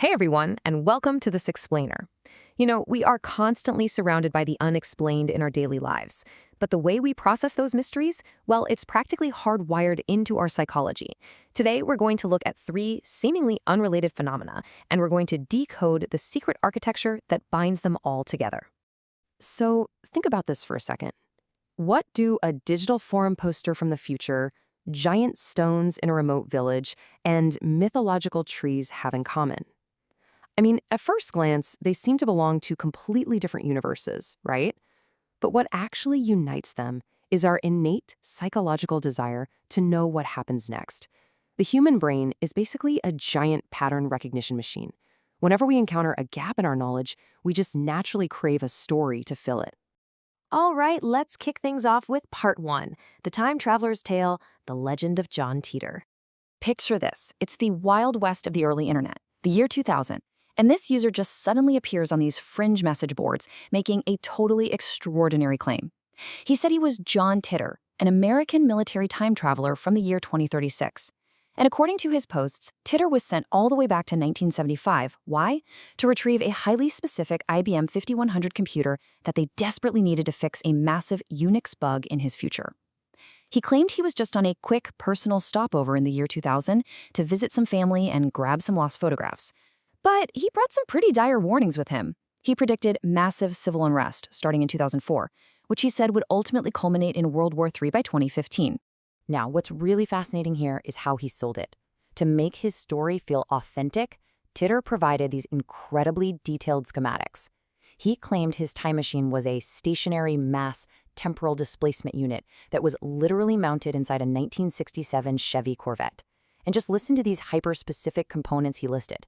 Hey everyone, and welcome to This Explainer. We are constantly surrounded by the unexplained in our daily lives. But the way we process those mysteries, well, it's practically hardwired into our psychology. Today, we're going to look at three seemingly unrelated phenomena, and we're going to decode the secret architecture that binds them all together. So, think about this for a second. What do a digital forum poster from the future, giant stones in a remote village, and mythological trees have in common? I mean, at first glance, they seem to belong to completely different universes, right? But what actually unites them is our innate psychological desire to know what happens next. The human brain is basically a giant pattern recognition machine. Whenever we encounter a gap in our knowledge, we just naturally crave a story to fill it. All right, let's kick things off with part one, The Time Traveler's Tale, The Legend of John Titor. Picture this. It's the Wild West of the early internet, the year 2000. And this user just suddenly appears on these fringe message boards, making a totally extraordinary claim. He said he was John Titor, an American military time traveler from the year 2036. And according to his posts, Titor was sent all the way back to 1975. Why? To retrieve a highly specific IBM 5100 computer that they desperately needed to fix a massive Unix bug in his future. He claimed he was just on a quick personal stopover in the year 2000 to visit some family and grab some lost photographs. But he brought some pretty dire warnings with him. He predicted massive civil unrest starting in 2004, which he said would ultimately culminate in World War III by 2015. Now, what's really fascinating here is how he sold it. To make his story feel authentic, Titor provided these incredibly detailed schematics. He claimed his time machine was a stationary mass temporal displacement unit that was literally mounted inside a 1967 Chevy Corvette. And just listen to these hyper-specific components he listed.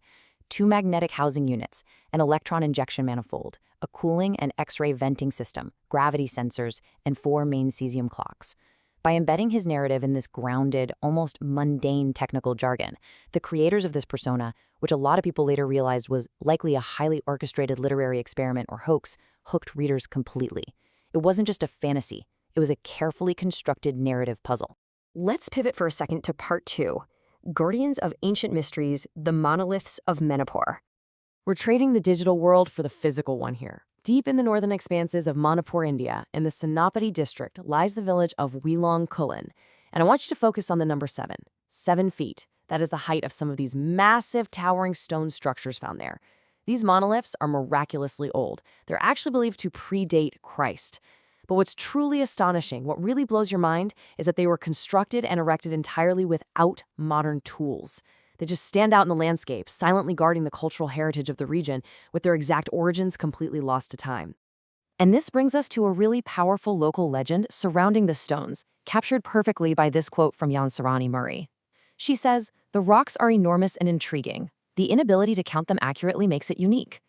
2 magnetic housing units, an electron injection manifold, a cooling and X-ray venting system, gravity sensors, and 4 main cesium clocks. By embedding his narrative in this grounded, almost mundane technical jargon, the creators of this persona, which a lot of people later realized was likely a highly orchestrated literary experiment or hoax, hooked readers completely. It wasn't just a fantasy, it was a carefully constructed narrative puzzle. Let's pivot for a second to part 2. Guardians of Ancient Mysteries, the Monoliths of Manipur. We're trading the digital world for the physical one here. Deep in the northern expanses of Manipur, India, in the Senapati district, lies the village of Wilong Kulin. And I want you to focus on the number 7. 7 feet. That is the height of some of these massive towering stone structures found there. These monoliths are miraculously old. They're actually believed to predate Christ. But what's truly astonishing, what really blows your mind, is that they were constructed and erected entirely without modern tools. They just stand out in the landscape, silently guarding the cultural heritage of the region, with their exact origins completely lost to time. And this brings us to a really powerful local legend surrounding the stones, captured perfectly by this quote from Yansarani Murray. She says, "The rocks are enormous and intriguing. The inability to count them accurately makes it unique."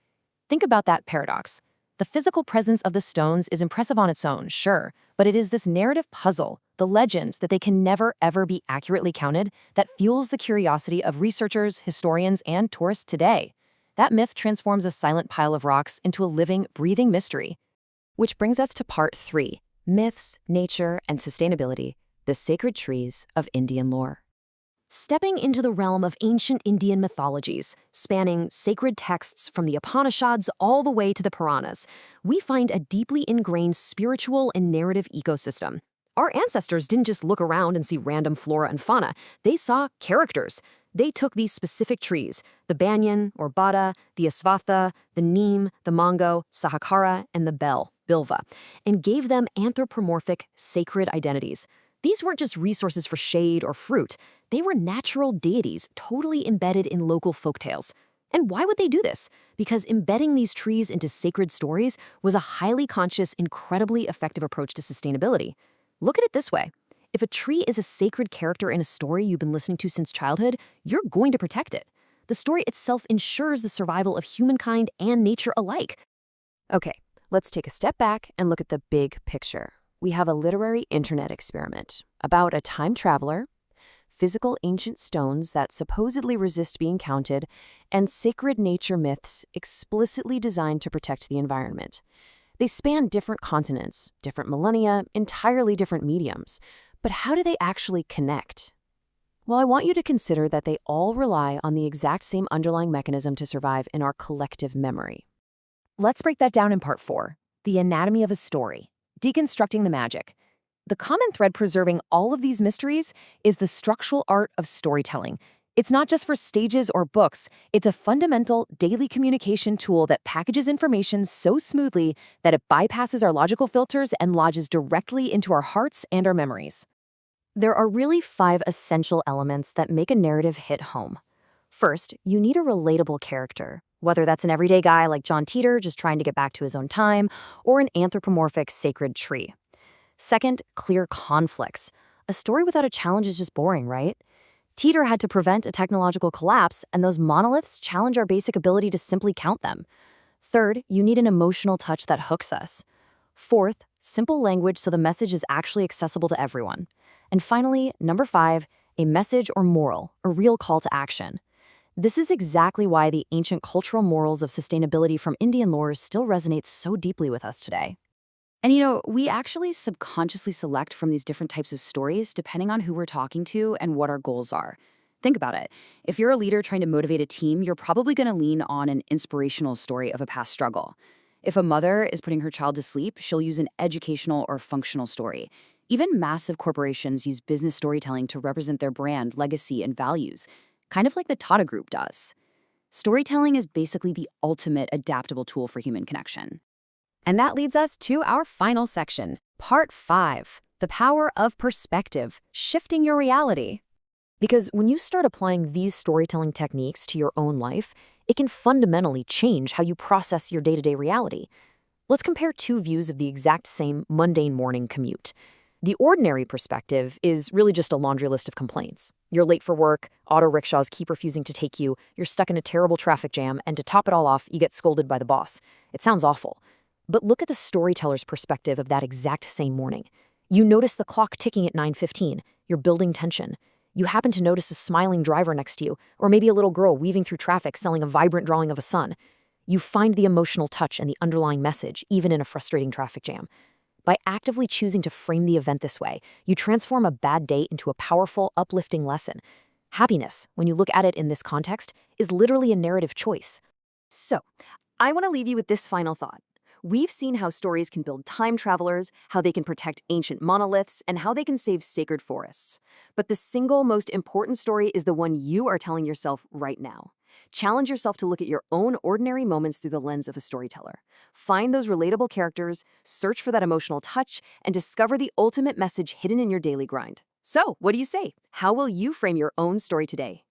Think about that paradox. The physical presence of the stones is impressive on its own, sure, but it is this narrative puzzle, the legend that they can never, ever be accurately counted, that fuels the curiosity of researchers, historians, and tourists today. That myth transforms a silent pile of rocks into a living, breathing mystery. Which brings us to part 3, Myths, Nature, and Sustainability, the Sacred Trees of Indian Lore. Stepping into the realm of ancient Indian mythologies, spanning sacred texts from the Upanishads all the way to the Puranas, we find a deeply ingrained spiritual and narrative ecosystem. Our ancestors didn't just look around and see random flora and fauna, they saw characters. They took these specific trees, the banyan or bada, the asvatha, the neem, the mango, sahakara, and the bilva, and gave them anthropomorphic, sacred identities. These weren't just resources for shade or fruit. They were natural deities totally embedded in local folktales. And why would they do this? Because embedding these trees into sacred stories was a highly conscious, incredibly effective approach to sustainability. Look at it this way. If a tree is a sacred character in a story you've been listening to since childhood, you're going to protect it. The story itself ensures the survival of humankind and nature alike. Okay, let's take a step back and look at the big picture. We have a literary internet experiment about a time traveler, physical ancient stones that supposedly resist being counted, and sacred nature myths explicitly designed to protect the environment. They span different continents, different millennia, entirely different mediums. But how do they actually connect? Well, I want you to consider that they all rely on the exact same underlying mechanism to survive in our collective memory. Let's break that down in part 4, the anatomy of a story, deconstructing the magic. The common thread preserving all of these mysteries is the structural art of storytelling. It's not just for stages or books, it's a fundamental daily communication tool that packages information so smoothly that it bypasses our logical filters and lodges directly into our hearts and our memories. There are really 5 essential elements that make a narrative hit home. First, you need a relatable character, whether that's an everyday guy like John Teeter just trying to get back to his own time, or an anthropomorphic sacred tree. Second, clear conflicts. A story without a challenge is just boring, right? Teeter had to prevent a technological collapse, and those monoliths challenge our basic ability to simply count them. Third, you need an emotional touch that hooks us. Fourth, simple language so the message is actually accessible to everyone. And finally, number 5, a message or moral, a real call to action. This is exactly why the ancient cultural morals of sustainability from Indian lore still resonate so deeply with us today. And we actually subconsciously select from these different types of stories depending on who we're talking to and what our goals are. Think about it. If you're a leader trying to motivate a team, you're probably going to lean on an inspirational story of a past struggle. If a mother is putting her child to sleep, she'll use an educational or functional story. Even massive corporations use business storytelling to represent their brand, legacy, and values, kind of like the Tata Group does. Storytelling is basically the ultimate adaptable tool for human connection. And that leads us to our final section, Part 5, the power of perspective, shifting your reality. Because when you start applying these storytelling techniques to your own life, it can fundamentally change how you process your day-to-day reality. Let's compare 2 views of the exact same mundane morning commute. The ordinary perspective is really just a laundry list of complaints. You're late for work, auto rickshaws keep refusing to take you, you're stuck in a terrible traffic jam, and to top it all off, you get scolded by the boss. It sounds awful. But look at the storyteller's perspective of that exact same morning. You notice the clock ticking at 9:15. You're building tension. You happen to notice a smiling driver next to you, or maybe a little girl weaving through traffic selling a vibrant drawing of a sun. You find the emotional touch and the underlying message, even in a frustrating traffic jam. By actively choosing to frame the event this way, you transform a bad day into a powerful, uplifting lesson. Happiness, when you look at it in this context, is literally a narrative choice. So, I want to leave you with this final thought. We've seen how stories can build time travelers, how they can protect ancient monoliths, and how they can save sacred forests. But the single most important story is the one you are telling yourself right now. Challenge yourself to look at your own ordinary moments through the lens of a storyteller. Find those relatable characters, search for that emotional touch, and discover the ultimate message hidden in your daily grind. So, what do you say? How will you frame your own story today?